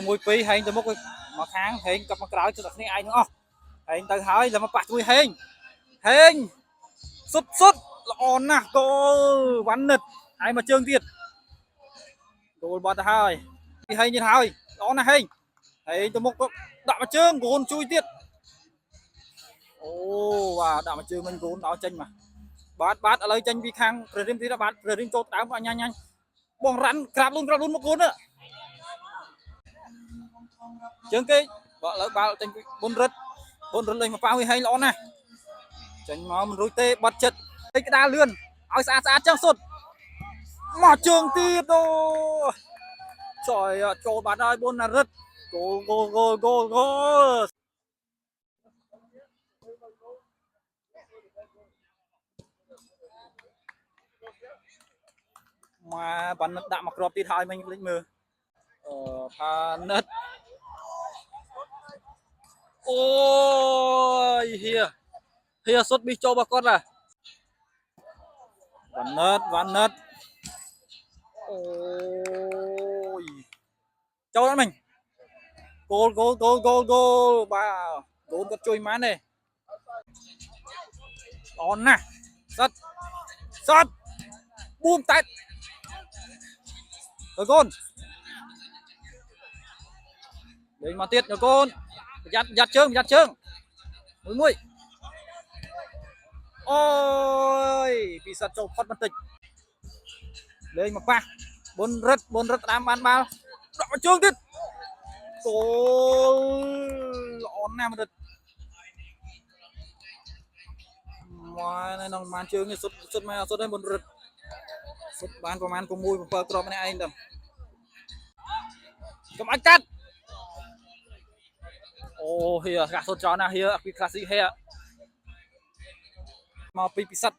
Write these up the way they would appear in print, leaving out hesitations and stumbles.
មួយពីរហែងទៅមុខមកខាងហែងកลับមកក្រោយគឺតែគ្នាឯងទាំងអស់ហែងទៅហើយឡើងមកប៉ះជួយហែងហែងសុទ្ធល្អណាស់គោលវ៉ាន់និតហើយមកជើងទៀតគោលបាត់ទៅហើយពីហែងទៀតហើយល្អណាស់ហែងទៅមុខដាក់មកជើងគូនជួយទៀតអូវ៉ាដាក់មកជើងមិញគូនដល់ចេញមកបាទឥឡូវចេញពីខាងព្រះរិមទៀតបាទព្រះរិមចូលដើមអញបងរ៉ាន់ក្រាបលូនមកគូនជើងគេបើឥឡូវបាល់ចេញពីបុនរិទ្ធលេងមកប៉ាវហែងល្អណាស់ចេញមកមិនរួចទេបាត់ចិត្តឯក្តារលឿនឲ្យស្អាតចឹងសុទ្ធមកជើងទៀតអូចយចូលបាត់ហើយបុនរិទ្ធគោលមកបាននិតដាក់មកគ្រាប់ទៀតហើយមិញលេចមើលផានិតអូយហៀសុទ្ធប៊ីចូលរបស់គាត់ឡាវ៉ានិតអូយចូលអត់មិញគោលបាទគោលគាត់ជួយម៉ានទេល្អណាស់សតបួមតែទៅកូនលេងមកទៀតទៅកូនប្រយ័ត្នជើងមួយអូយពីសិតចូលផុតបន្តិចលេងមកប៉ះបុនរិទ្ធតាមបានបាល់ដាក់មកជើងទៀតគោលល្អណាស់មរិទ្ធមកនៅក្នុងបានជើងនេះសុទ្ធមកសុទ្ធហើយបុនរិទ្ធសុទ្ធបានប្រហែល6 7គ្រាប់ម្នាក់ឯងទៅកុំអាចកាត់អូហៀកាសុទ្ធចោលណាហៀពីក្លាស៊ីហៀមកពីពិសិដ្ឋ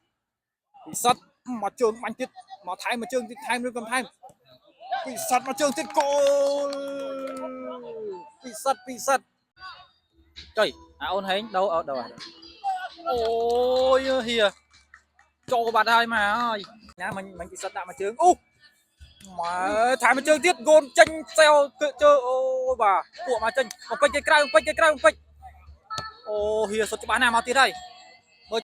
មកជើងបាញ់ទៀតមកថែមមកជើងទៀតថែមឬកំថែមពិសិដ្ឋមកជើងទៀតគោលពិសិដ្ឋចុយអូនហែងដូរអូយហៀចូលបាត់ហើយមកហើយណាមិញពិសិដ្ឋដាក់មកជើងអូមកថែមមកជើងទៀតគោលចេញសែវជើអូយបាទពួកមកចេញបំពេចគេក្រៅអូហៀសុទ្ធច្បាស់ណាស់មកទៀតហើយ